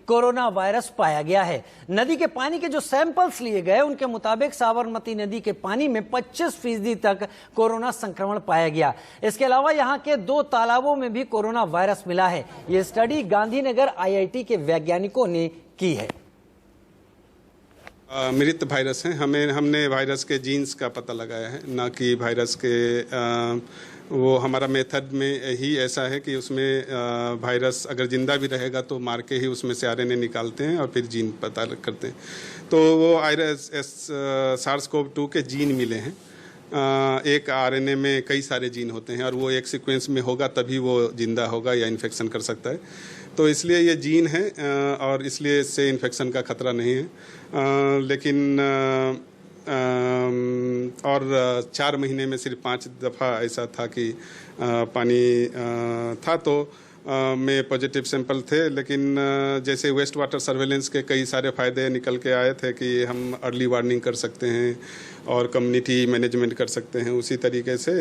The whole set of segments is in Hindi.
कोरोना वायरस पाया गया है। नदी के पानी के जो सैंपल्स लिए गए उनके मुताबिक साबरमती नदी के पानी में 25% तक कोरोना संक्रमण पाया गया। इसके अलावा यहाँ के 2 तालाबों में भी कोरोना वायरस मिला है। ये स्टडी गांधीनगर IIT के वैज्ञानिकों ने की है। मृत वायरस हैं। हमने वायरस के जीन्स का पता लगाया है, ना कि वायरस के वो हमारा मेथड में ही ऐसा है कि उसमें वायरस अगर जिंदा भी रहेगा तो मार के ही उसमें से RNA निकालते हैं और फिर जीन पता करते हैं। तो वो SARS-CoV-2 के जीन मिले हैं। एक RNA में कई सारे जीन होते हैं और वो एक सीक्वेंस में होगा तभी वो जिंदा होगा या इन्फेक्शन कर सकता है। तो इसलिए ये जीन है और इसलिए इससे इन्फेक्शन का खतरा नहीं है। लेकिन और 4 महीने में सिर्फ 5 दफ़ा ऐसा था कि पानी था तो में पॉजिटिव सैंपल थे। लेकिन जैसे वेस्ट वाटर सर्वेलेंस के कई सारे फ़ायदे निकल के आए थे कि हम अर्ली वार्निंग कर सकते हैं और कम्युनिटी मैनेजमेंट कर सकते हैं, उसी तरीके से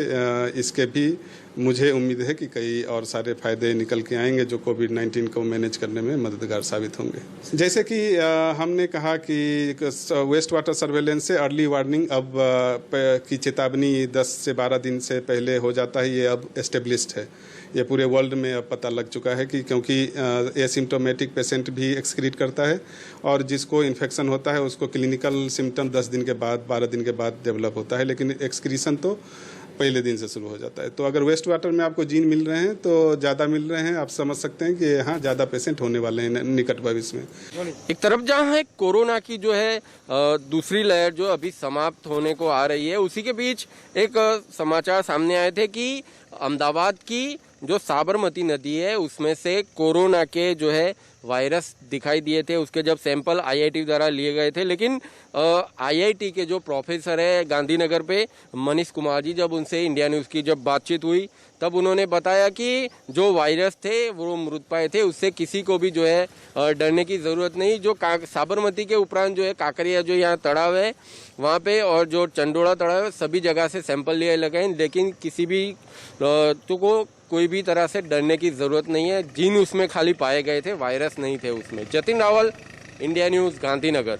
इसके भी मुझे उम्मीद है कि कई और सारे फ़ायदे निकल के आएंगे जो कोविड-19 को मैनेज करने में मददगार साबित होंगे। जैसे कि हमने कहा कि वेस्ट वाटर सर्वेलेंस से अर्ली वार्निंग अब की चेतावनी 10 से 12 दिन से पहले हो जाता है। ये अब एस्टेब्लिश्ड है, ये पूरे वर्ल्ड में अब पता लग चुका है कि क्योंकि एसिम्प्टोमेटिक पेशेंट भी एक्सक्रीट करता है और जिसको इन्फेक्शन होता है उसको क्लिनिकल सिम्टम 10 दिन के बाद 12 दिन के बाद डेवलप होता है, लेकिन एक्सक्रीशन तो पहले दिन से शुरू हो जाता है। तो अगर वेस्ट वाटर में आपको जीन मिल रहे हैं तो ज़्यादा मिल रहे हैं, आप समझ सकते हैं कि हाँ ज़्यादा पेशेंट होने वाले हैं निकट भविष्य में। एक तरफ जहाँ है कोरोना की जो है दूसरी लहर जो अभी समाप्त होने को आ रही है, उसी के बीच एक समाचार सामने आए थे कि अहमदाबाद की जो साबरमती नदी है उसमें से कोरोना के जो है वायरस दिखाई दिए थे। उसके जब सैंपल IIT द्वारा लिए गए थे, लेकिन IIT के जो प्रोफेसर है गांधीनगर पे मनीष कुमार जी, जब उनसे इंडिया न्यूज़ की जब बातचीत हुई तब उन्होंने बताया कि जो वायरस थे वो मृत पाए थे, उससे किसी को भी जो है डरने की ज़रूरत नहीं। जो साबरमती के उपरांत जो है काकरिया जो यहाँ तड़ाव है वहाँ पे और जो चंडोला तड़ाव है सभी जगह से सैंपल लिए लगे हैं, लेकिन किसी भी तो को कोई भी तरह से डरने की ज़रूरत नहीं है। जीन उसमें खाली पाए गए थे, वायरस नहीं थे उसमें। Jatin Rawal, India news, Gandhinagar.